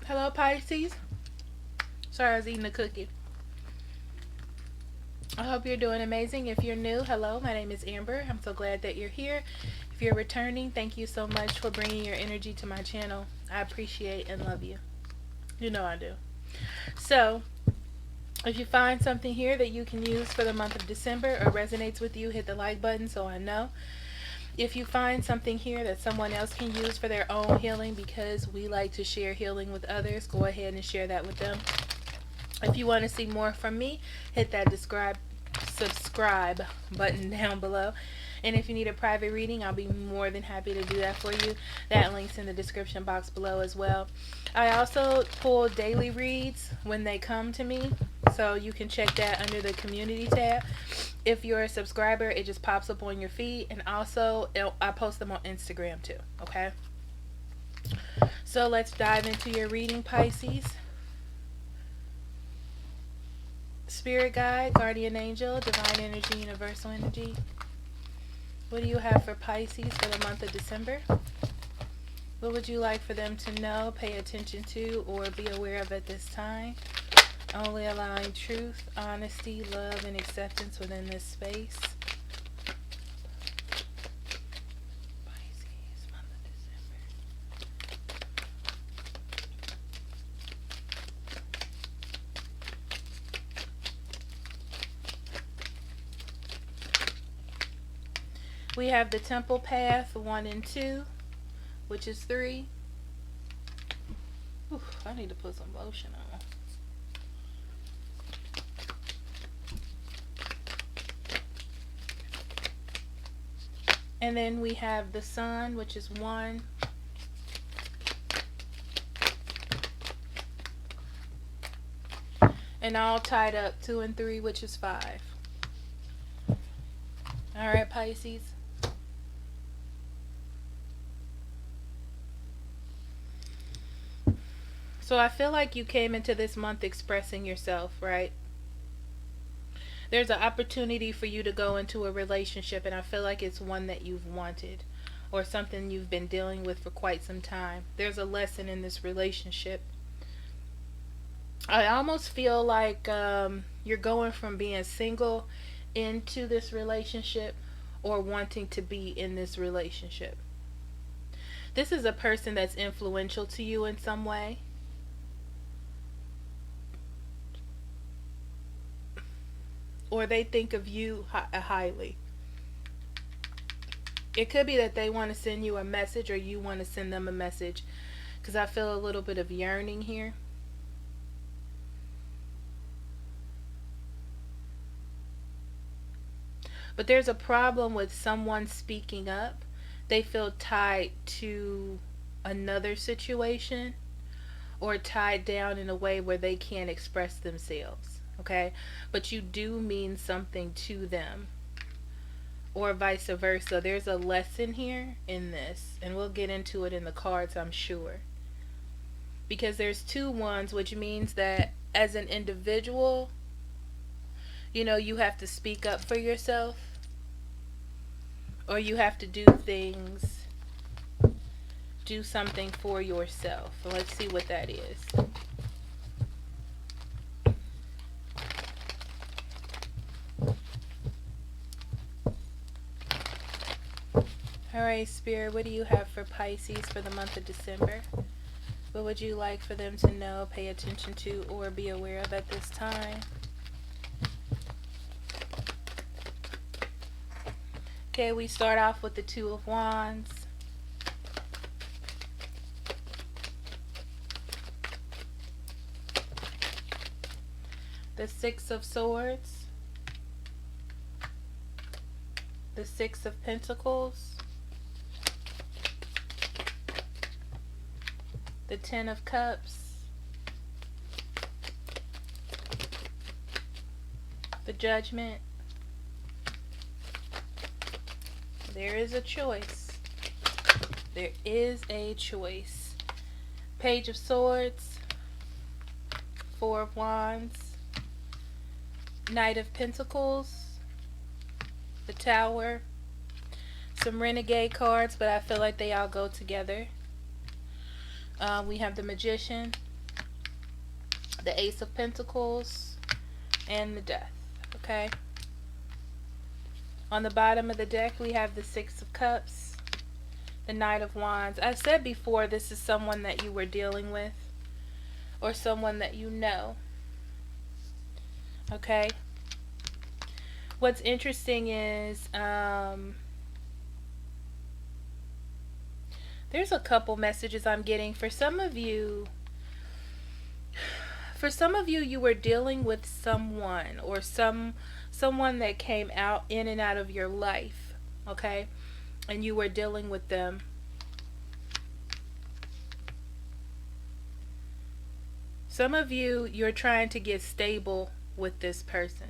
Hello, Pisces. Sorry, I was eating a cookie. I hope you're doing amazing. If you're new, hello, my name is Amber. I'm so glad that you're here. If you're returning, thank you so much for bringing your energy to my channel. I appreciate and love you. You know I do. So, if you find something here that you can use for the month of December or resonates with you, hit the like button so I know. If you find something here that someone else can use for their own healing, because we like to share healing with others, go ahead and share that with them. If you want to see more from me, hit that subscribe button down below. And if you need a private reading, I'll be more than happy to do that for you. That link's in the description box below as well. I also pull daily reads when they come to me, so you can check that under the community tab. If you're a subscriber, it just pops up on your feed. And also, I post them on Instagram too, okay? So let's dive into your reading, Pisces. Spirit guide, guardian angel, divine energy, universal energy. What do you have for Pisces for the month of December? What would you like for them to know, pay attention to, or be aware of at this time? Only allowing truth, honesty, love, and acceptance within this space. Pisces, month of December. We have the temple path 1 and 2, which is 3. Oof, I need to put some lotion on. And then we have the sun, which is 1. And all tied up 2 and 3, which is 5. Alright, Pisces. So I feel like you came into this month expressing yourself, right? There's an opportunity for you to go into a relationship, and I feel like it's one that you've wanted or something you've been dealing with for quite some time. There's a lesson in this relationship. I almost feel like you're going from being single into this relationship or wanting to be in this relationship. This is a person that's influential to you in some way. Or they think of you highly. It could be that they want to send you a message or you want to send them a message, because I feel a little bit of yearning here. But there's a problem with someone speaking up. They feel tied to another situation or tied down in a way where they can't express themselves. Okay? But you do mean something to them. Or vice versa. There's a lesson here in this. And we'll get into it in the cards, I'm sure. Because there's 2 wands, which means that as an individual, you have to speak up for yourself. Or you have to do something for yourself. Let's see what that is. Alright, Spirit, what do you have for Pisces for the month of December? What would you like for them to know, pay attention to, or be aware of at this time? Okay, we start off with the 2 of Wands. The 6 of Swords. The 6 of Pentacles. The 10 of Cups. The Judgment. There is a choice. There is a choice. Page of Swords. 4 of Wands. Knight of Pentacles. The Tower. Some Renegade cards, but I feel like they all go together. We have the Magician, the Ace of Pentacles, and the Death. Okay? On the bottom of the deck, we have the Six of Cups, the Knight of Wands. I said before, this is someone that you were dealing with, or someone that you know. Okay? What's interesting is, there's a couple messages I'm getting. For some of you, you were dealing with someone, or someone that came out in and out of your life, okay? And you were dealing with them. Some of you, you're trying to get stable with this person,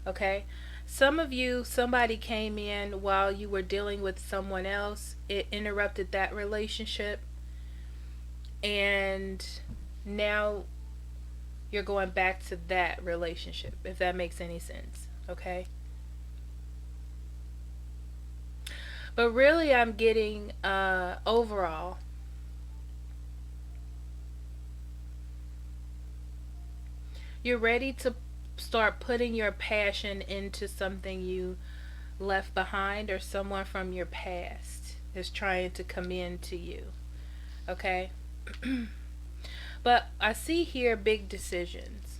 okay? Some of you, somebody came in while you were dealing with someone else. It interrupted that relationship, and now you're going back to that relationship, if that makes any sense, okay? But really, I'm getting overall, you're ready to start putting your passion into something you left behind, or someone from your past is trying to come into you, okay? But I see here big decisions,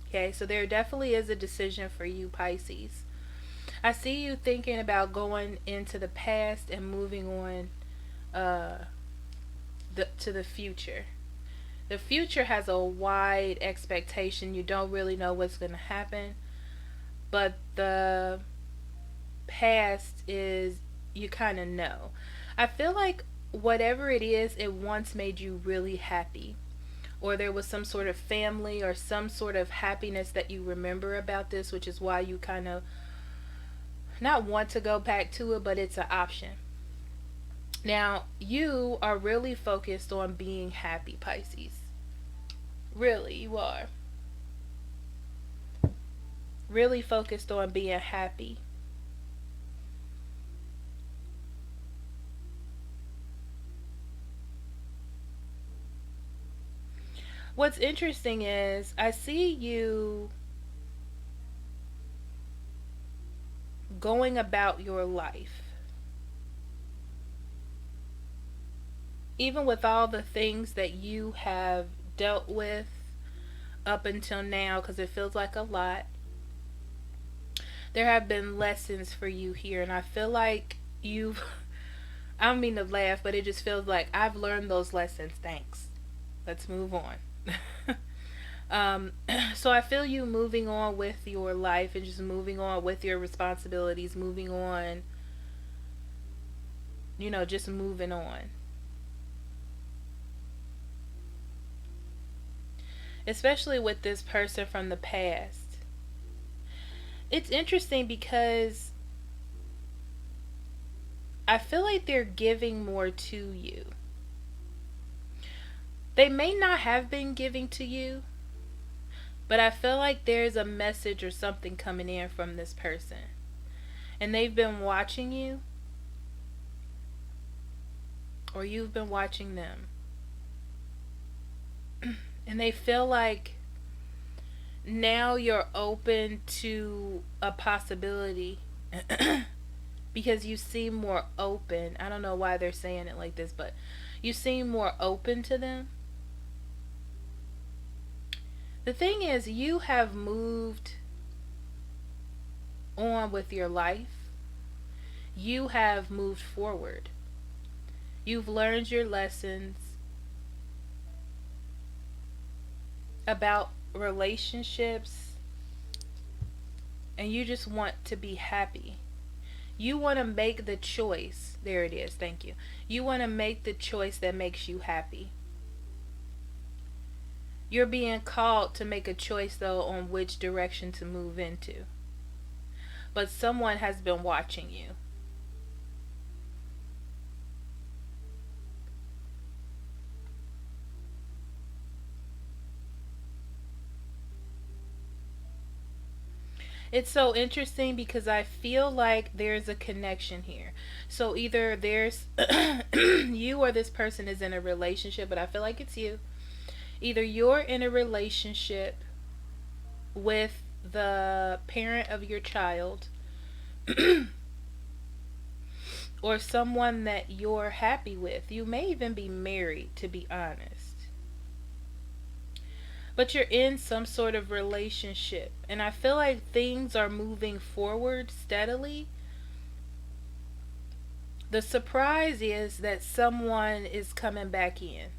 okay? So there definitely is a decision for you, Pisces. I see you thinking about going into the past and moving on to the future. The future has a wide expectation. You don't really know what's going to happen. But the past is, you kind of know. I feel like whatever it is, it once made you really happy. Or there was some sort of family or some sort of happiness that you remember about this, which is why you kind of not want to go back to it, but it's an option. Now, you are really focused on being happy, Pisces. Really, you are. Really focused on being happy. What's interesting is, I see you going about your life, even with all the things that you have dealt with up until now, because it feels like a lot. There have been lessons for you here, and I feel like you've I don't mean to laugh, but it just feels like I've learned those lessons. Thanks. Let's move on. So I feel you moving on with your life, and just moving on with your responsibilities, moving on, just moving on. Especially with this person from the past. It's interesting because I feel like they're giving more to you. They may not have been giving to you, but I feel like there's a message or something coming in from this person. And they've been watching you, or you've been watching them. And they feel like now you're open to a possibility because you seem more open. I don't know why they're saying it like this, but you seem more open to them. The thing is, you have moved on with your life. You have moved forward. You've learned your lessons about relationships, and you just want to be happy. You want to make the choice. There it is. Thank you. You want to make the choice that makes you happy. You're being called to make a choice, though, on which direction to move into. But someone has been watching you. It's so interesting because I feel like there's a connection here. So either there's you, or this person is in a relationship, but I feel like it's you. Either you're in a relationship with the parent of your child or someone that you're happy with. You may even be married, to be honest. But you're in some sort of relationship. And I feel like things are moving forward steadily. The surprise is that someone is coming back in.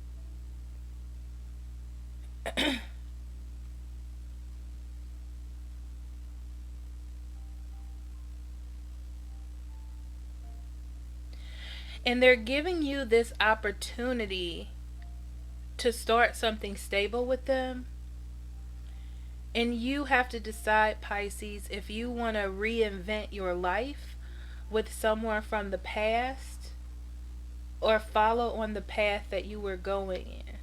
And they're giving you this opportunity to start something stable with them. And you have to decide, Pisces, if you want to reinvent your life with someone from the past or follow on the path that you were going in.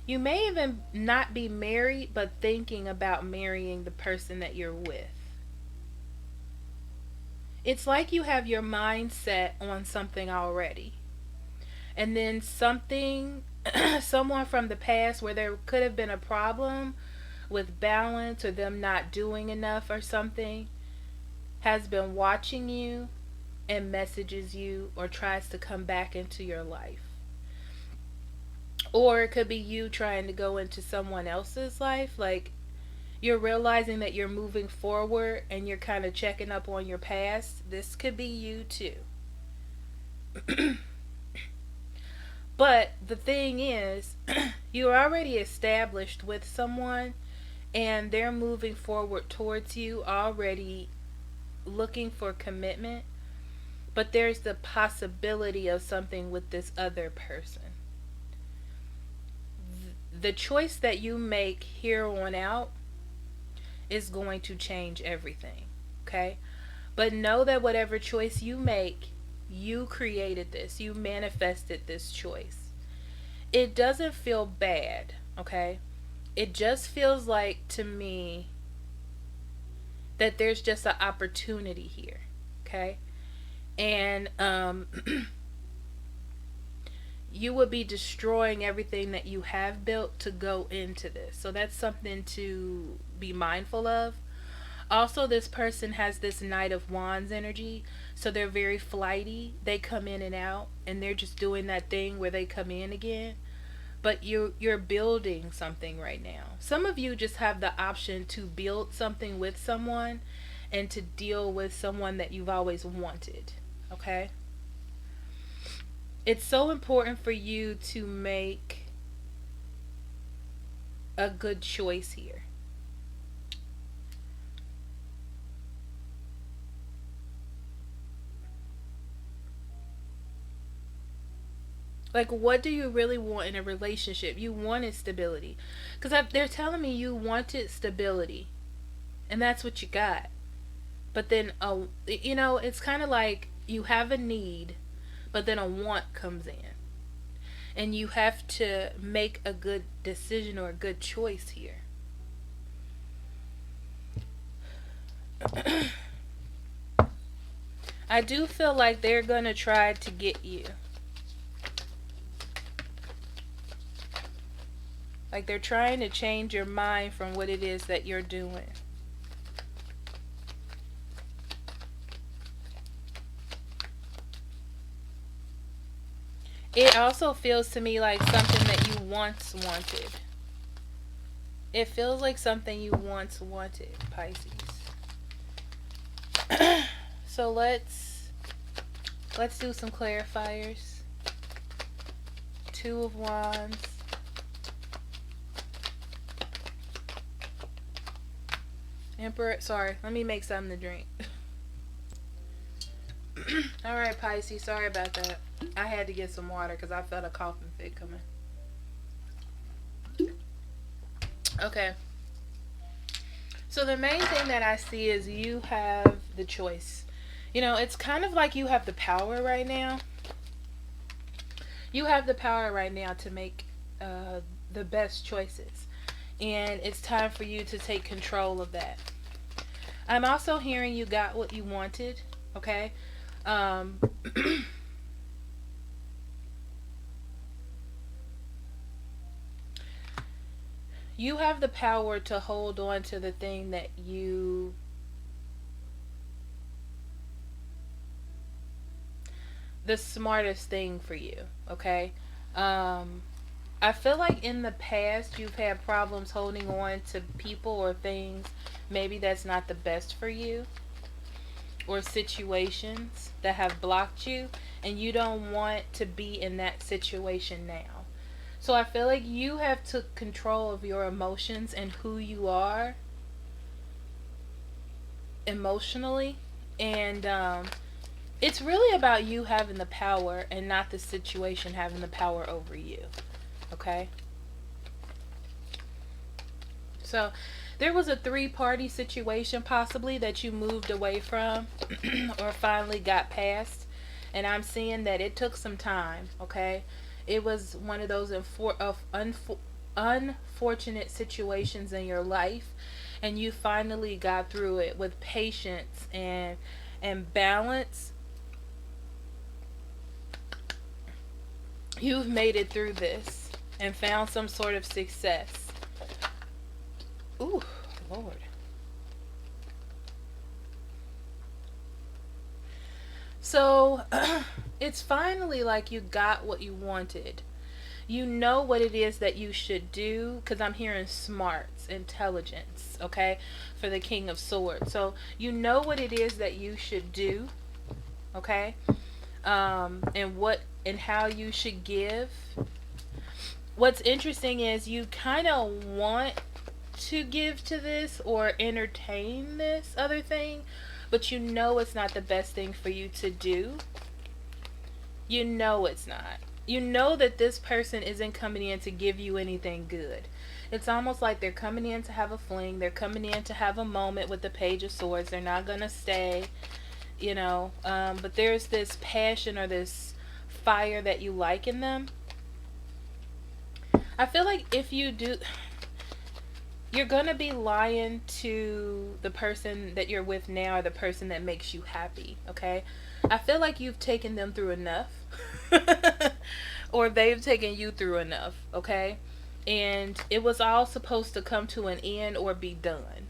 You may even not be married, but thinking about marrying the person that you're with. It's like you have your mind set on something already. And then someone from the past where there could have been a problem with balance or them not doing enough or something has been watching you and messages you or tries to come back into your life. Or it could be you trying to go into someone else's life. Like you're realizing that you're moving forward and you're kind of checking up on your past. This could be you too. But the thing is, you're already established with someone and they're moving forward towards you already looking for commitment. But there's the possibility of something with this other person. The choice that you make here on out is going to change everything. Okay? But know that whatever choice you make, you created this. You manifested this choice. It doesn't feel bad, okay? It just feels like to me that there's just an opportunity here, okay? And you would be destroying everything that you have built to go into this. So that's something to be mindful of. Also, this person has this Knight of Wands energy, so they're very flighty. They come in and out, and they're just doing that thing where they come in again. But you're building something right now. Some of you just have the option to build something with someone and to deal with someone that you've always wanted. Okay? It's so important for you to make a good choice here. Like, what do you really want in a relationship? You wanted stability. Because they're telling me you wanted stability. And that's what you got. But then, it's kind of like you have a need, but then a want comes in. And you have to make a good decision or a good choice here. I do feel like they're going to try to get you. Like they're trying to change your mind from what it is that you're doing. It also feels to me like something that you once wanted. It feels like something you once wanted, Pisces. So let's do some clarifiers. Two of Wands. Emperor, sorry, let me make something to drink. Alright, Pisces, sorry about that. I had to get some water because I felt a coughing fit coming. Okay. So the main thing that I see is you have the choice. It's kind of like you have the power right now. You have the power right now to make the best choices. And it's time for you to take control of that. I'm also hearing you got what you wanted. Okay? You have the power to hold on to the thing that the smartest thing for you, okay? Um, I feel like in the past you've had problems holding on to people or things maybe that's not the best for you, or situations that have blocked you, and you don't want to be in that situation now. So I feel like you have took control of your emotions and who you are emotionally, and it's really about you having the power and not the situation having the power over you. Okay? So there was a three-party situation possibly that you moved away from or finally got past. And I'm seeing that it took some time, okay? It was one of those unfortunate situations in your life, and you finally got through it with patience and balance. You've made it through this and found some sort of success. Ooh, Lord. So, it's finally like you got what you wanted. You know what it is that you should do, because I'm hearing smarts, intelligence, okay, for the King of Swords. So, you know what it is that you should do, okay, and how you should give. What's interesting is you kind of want to give to this or entertain this other thing, but you know it's not the best thing for you to do. You know it's not. You know that this person isn't coming in to give you anything good. It's almost like they're coming in to have a fling. They're coming in to have a moment with the Page of Swords. They're not going to stay, you know. But there's this passion or this fire that you like in them. I feel like if you do, you're gonna be lying to the person that you're with now, or the person that makes you happy, okay? I feel like you've taken them through enough. Or they've taken you through enough, okay? And it was all supposed to come to an end or be done.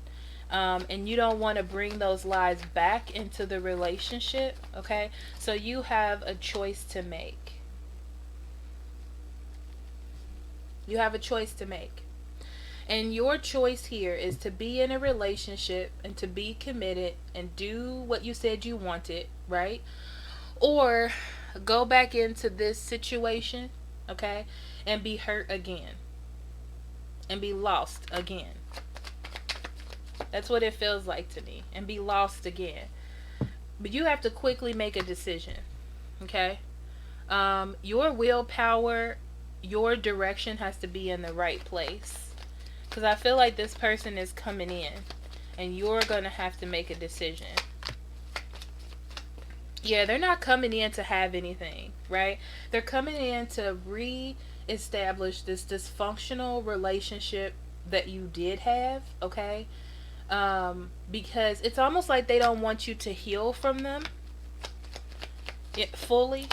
And you don't want to bring those lies back into the relationship, okay? So you have a choice to make. You have a choice to make. And your choice here is to be in a relationship and to be committed and do what you said you wanted, right? Or go back into this situation, okay, and be hurt again and be lost again. That's what it feels like to me, and be lost again. But you have to quickly make a decision, okay? Your willpower, your direction has to be in the right place. Because I feel like this person is coming in and you're going to have to make a decision. Yeah, they're not coming in to have anything, right? They're coming in to re-establish this dysfunctional relationship that you did have, okay? Because it's almost like they don't want you to heal from them fully.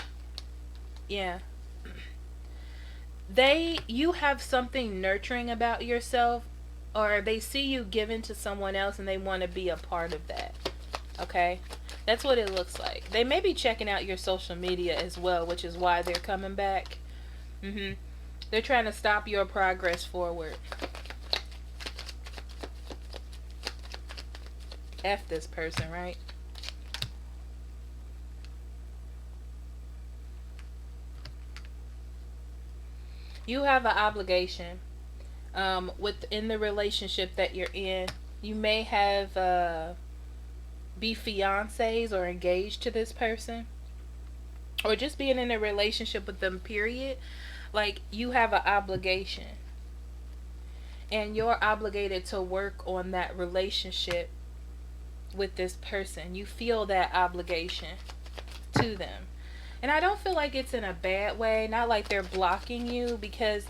Yeah. You have something nurturing about yourself, or they see you giving to someone else and they want to be a part of that, okay? That's what it looks like. They may be checking out your social media as well, which is why they're coming back. They're trying to stop your progress forward. F this person, right? You have an obligation within the relationship that you're in. You may have be fiancés or engaged to this person, or just being in a relationship with them, period. Like, you have an obligation, and you're obligated to work on that relationship with this person. You feel that obligation to them. And I don't feel like it's in a bad way, not like they're blocking you, because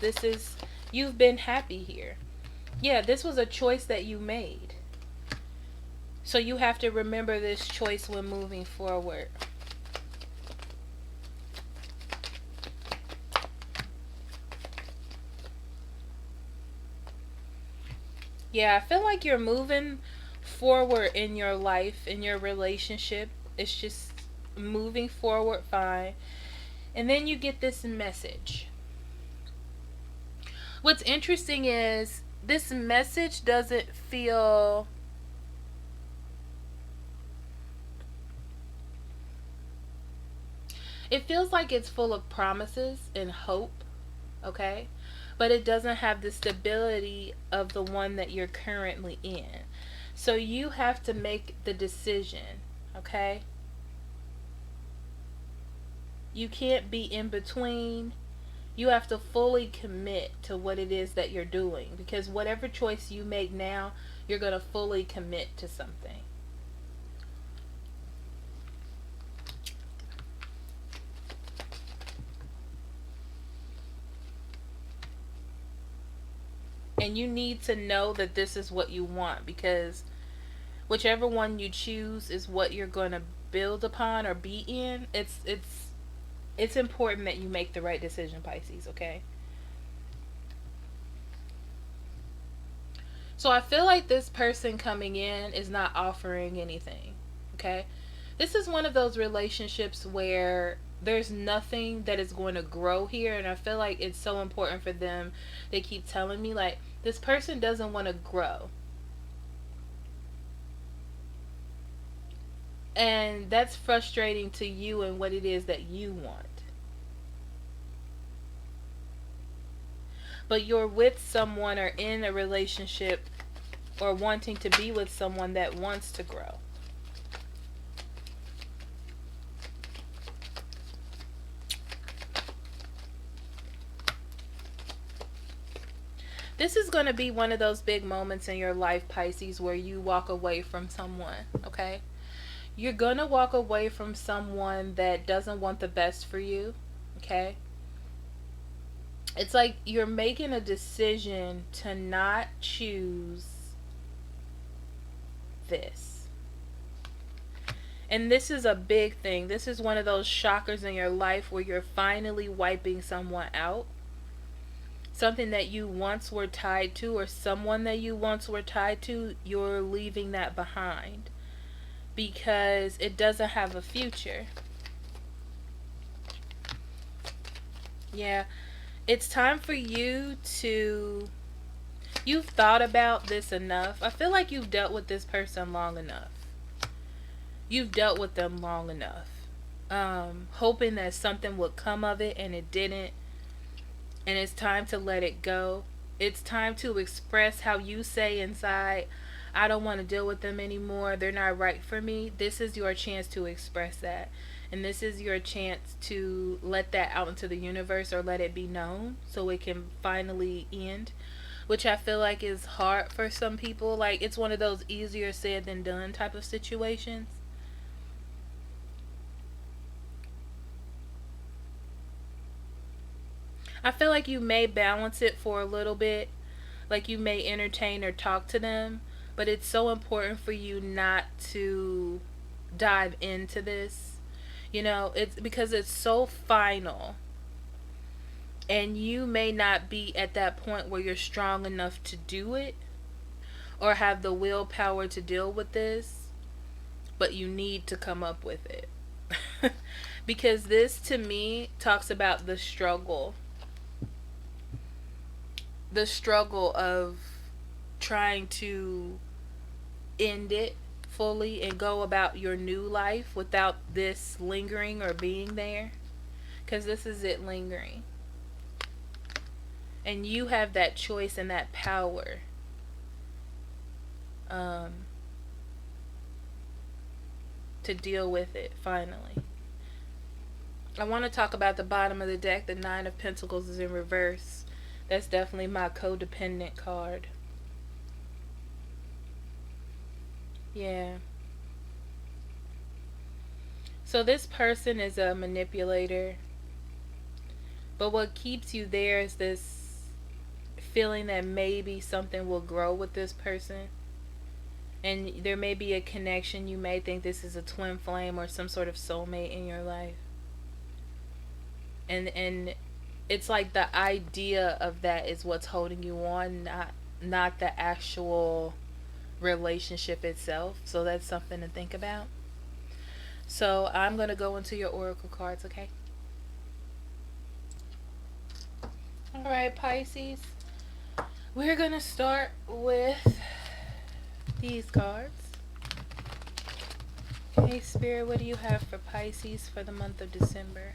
you've been happy here. Yeah, this was a choice that you made. So you have to remember this choice when moving forward. Yeah, I feel like you're moving forward in your life, in your relationship. It's just moving forward fine. And then you get this message. What's interesting is this message doesn't feel, it feels like it's full of promises and hope, okay? But it doesn't have the stability of the one that you're currently in. So you have to make the decision, okay? You can't be in between. You have to fully commit to what it is that you're doing, because whatever choice you make now, you're going to fully commit to something. And you need to know that this is what you want, because whichever one you choose is what you're going to build upon or be in. It's important that you make the right decision, Pisces, okay? So I feel like this person coming in is not offering anything, okay? This is one of those relationships where there's nothing that is going to grow here, and I feel like it's so important for them. They keep telling me, like, this person doesn't want to grow. And that's frustrating to you and what it is that you want. But you're with someone or in a relationship or wanting to be with someone that wants to grow. This is going to be one of those big moments in your life, Pisces, where you walk away from someone, okay? You're going to walk away from someone that doesn't want the best for you, okay? It's like you're making a decision to not choose this. And this is a big thing. This is one of those shockers in your life where you're finally wiping someone out. Something that you once were tied to, or someone that you once were tied to, you're leaving that behind because it doesn't have a future. Yeah, it's time for you to, you've thought about this enough. I feel like you've dealt with this person long enough. You've dealt with them long enough. Hoping that something would come of it, and it didn't. And it's time to let it go. It's time to express how you say inside, I don't want to deal with them anymore. They're not right for me. This is your chance to express that. And this is your chance to let that out into the universe, or let it be known so it can finally end. Which I feel like is hard for some people. Like, it's one of those easier said than done type of situations. I feel like you may balance it for a little bit. Like, you may entertain or talk to them. But it's so important for you not to dive into this. You know, it's because it's so final. And you may not be at that point where you're strong enough to do it, or have the willpower to deal with this. But you need to come up with it. Because this, to me, talks about the struggle. The struggle of trying to end it fully and go about your new life without this lingering or being there. Because this is it lingering. And you have that choice and that power. Um, to deal with it finally. I want to talk about the bottom of the deck. The Nine of Pentacles is in reverse. That's definitely my codependent card. Yeah. So this person is a manipulator. But what keeps you there is this feeling that maybe something will grow with this person. And there may be a connection. You may think this is a twin flame or some sort of soulmate in your life. And it's like the idea of that is what's holding you on, not not the actual relationship itself. So that's something to think about. So I'm going to go into your oracle cards, okay? All right, Pisces. We're going to start with these cards. Okay, Spirit, what do you have for Pisces for the month of December?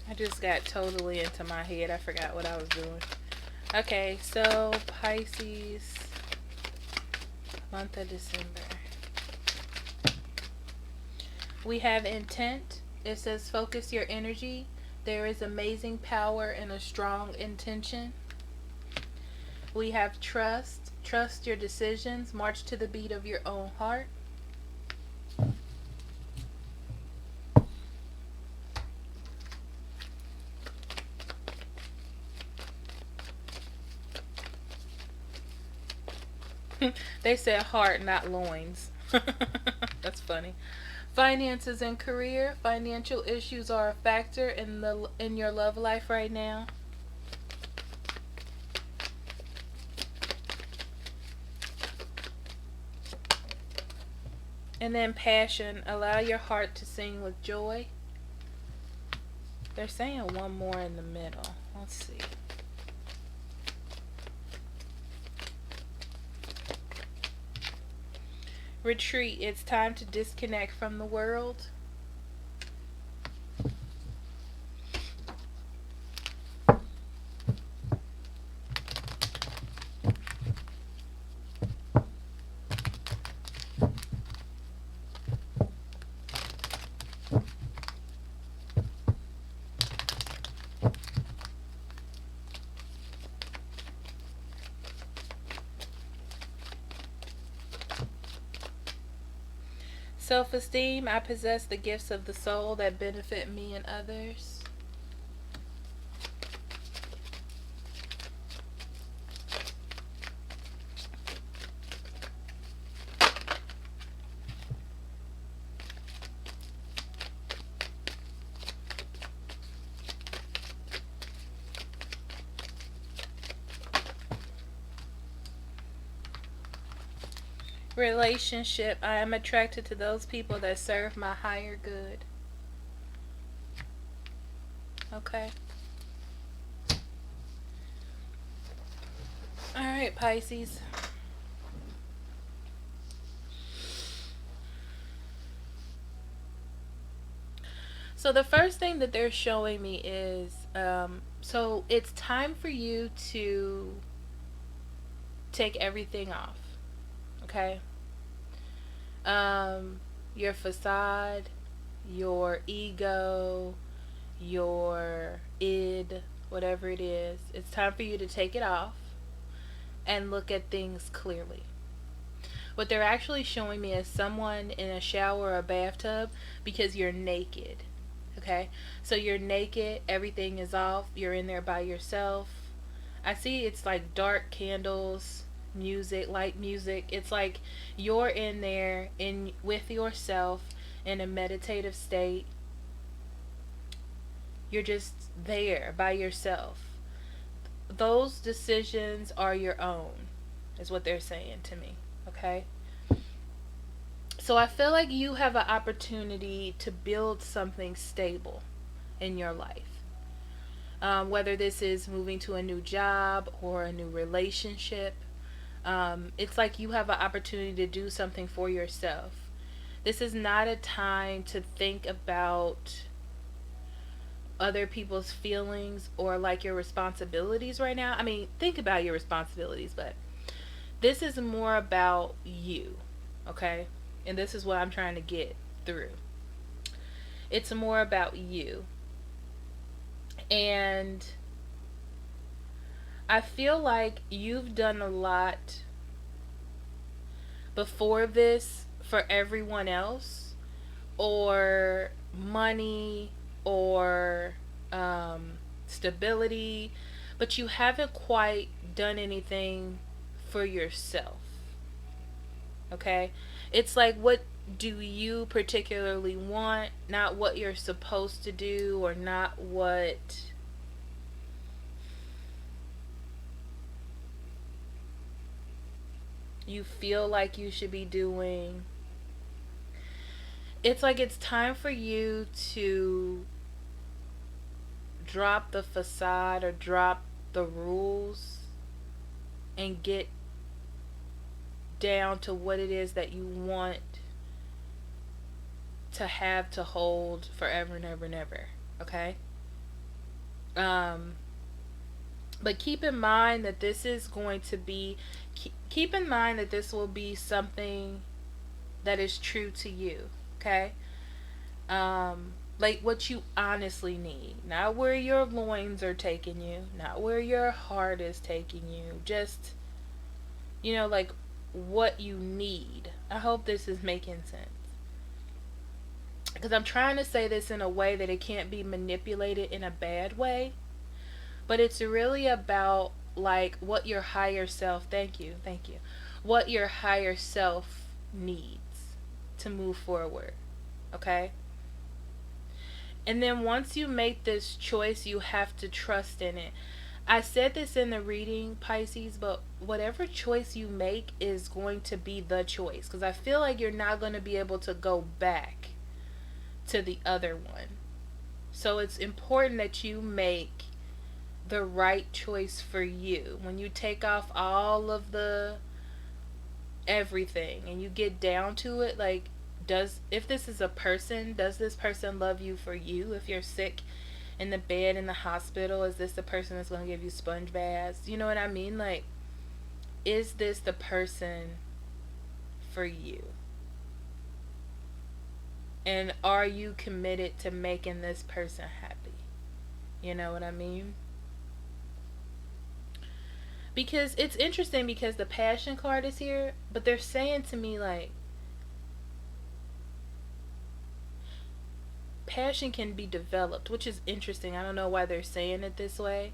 I just got totally into my head. I forgot what I was doing. Okay, so Pisces, month of December. We have intent. It says focus your energy. There is amazing power in a strong intention. We have trust. Trust your decisions. March to the beat of your own heart. They said heart, not loins. That's funny. Finances and career. Financial issues are a factor in your love life right now. And then passion. Allow your heart to sing with joy. They're saying one more in the middle. Let's see. Retreat. It's time to disconnect from the world. Self-esteem. I possess the gifts of the soul that benefit me and others. Relationship. I am attracted to those people that serve my higher good. Okay. Alright, Pisces. So the first thing that they're showing me is, so it's time for you to take everything off. Okay? Your facade, your ego, your id, whatever it is, it's time for you to take it off and look at things clearly. What they're actually showing me is someone in a shower or a bathtub because you're naked. Okay? So you're naked, everything is off, you're in there by yourself. I see it's like dark candles, music, light music. It's like you're in there in with yourself in a meditative state. You're just there by yourself. Those decisions are your own, is what they're saying to me. Okay? So I feel like you have an opportunity to build something stable in your life. Whether this is moving to a new job or a new relationship, it's like you have an opportunity to do something for yourself. This is not a time to think about other people's feelings or like your responsibilities right now. I mean, think about your responsibilities, but this is more about you, okay? And this is what I'm trying to get through. It's more about you. And I feel like you've done a lot before this for everyone else, or money, or stability, but you haven't quite done anything for yourself. Okay? It's like, what do you particularly want, not what you're supposed to do, or not what you feel like you should be doing. It's like it's time for you to drop the facade or drop the rules and get down to what it is that you want to have, to hold forever and ever and ever. Okay? Um but keep in mind that this is going to be, keep in mind that this will be something that is true to you. Okay? Like what you honestly need, not where your loins are taking you, not where your heart is taking you, just, like what you need. I hope this is making sense, because I'm trying to say this in a way that it can't be manipulated in a bad way, but it's really about like what your higher self, thank you, what your higher self needs to move forward. Okay? And then once you make this choice, you have to trust in it. I said this in the reading, Pisces, but whatever choice you make is going to be the choice. Because I feel like you're not going to be able to go back to the other one. So it's important that you make the right choice for you. When you take off all of the everything and you get down to it, like, if this is a person, does this person love you for you? If you're sick in the bed in the hospital, is this the person that's going to give you sponge baths? You know what I mean? Like, is this the person for you? And are you committed to making this person happy? You know what I mean? Because it's interesting, because the passion card is here, but they're saying to me, like, passion can be developed, which is interesting. I don't know why they're saying it this way.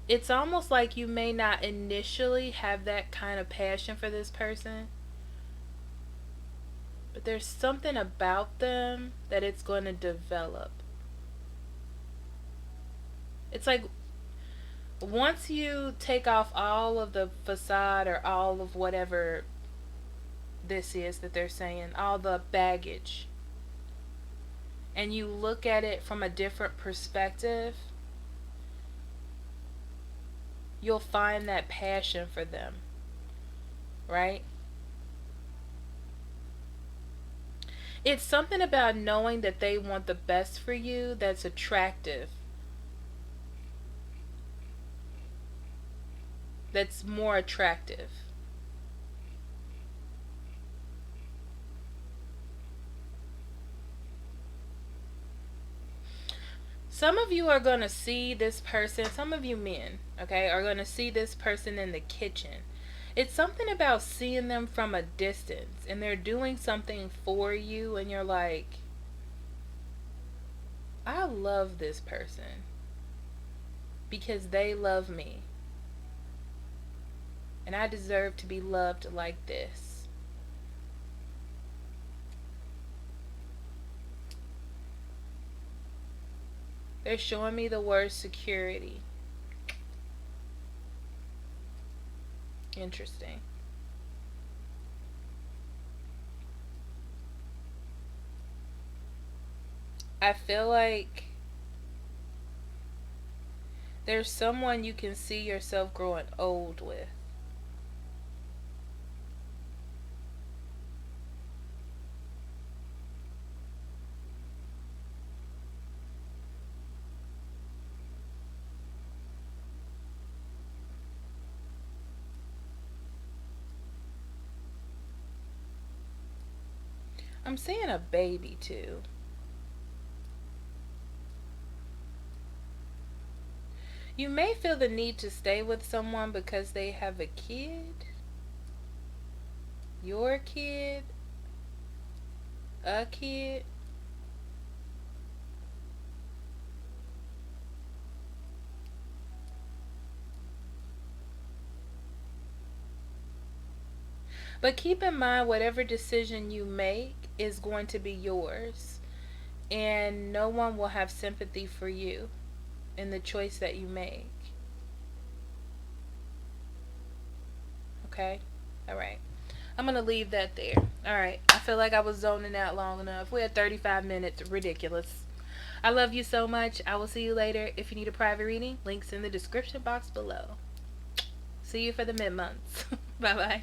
It's almost like you may not initially have that kind of passion for this person, but there's something about them that it's going to develop. It's like once you take off all of the facade or all of whatever this is that they're saying, all the baggage, and you look at it from a different perspective, you'll find that passion for them, right? It's something about knowing that they want the best for you that's attractive, that's more attractive. Some of you are going to see this person, some of you men, okay, are going to see this person in the kitchen. It's something about seeing them from a distance and they're doing something for you, and you're like, I love this person because they love me. And I deserve to be loved like this. They're showing me the word security. Interesting. I feel like there's someone you can see yourself growing old with. I'm seeing a baby too. You may feel the need to stay with someone because they have a kid. Your kid. A kid. But keep in mind, whatever decision you make is going to be yours. And no one will have sympathy for you in the choice that you make. Okay? Alright. I'm going to leave that there. Alright. I feel like I was zoning out long enough. We had 35 minutes. Ridiculous. I love you so much. I will see you later. If you need a private reading, links in the description box below. See you for the mid-months. Bye-bye.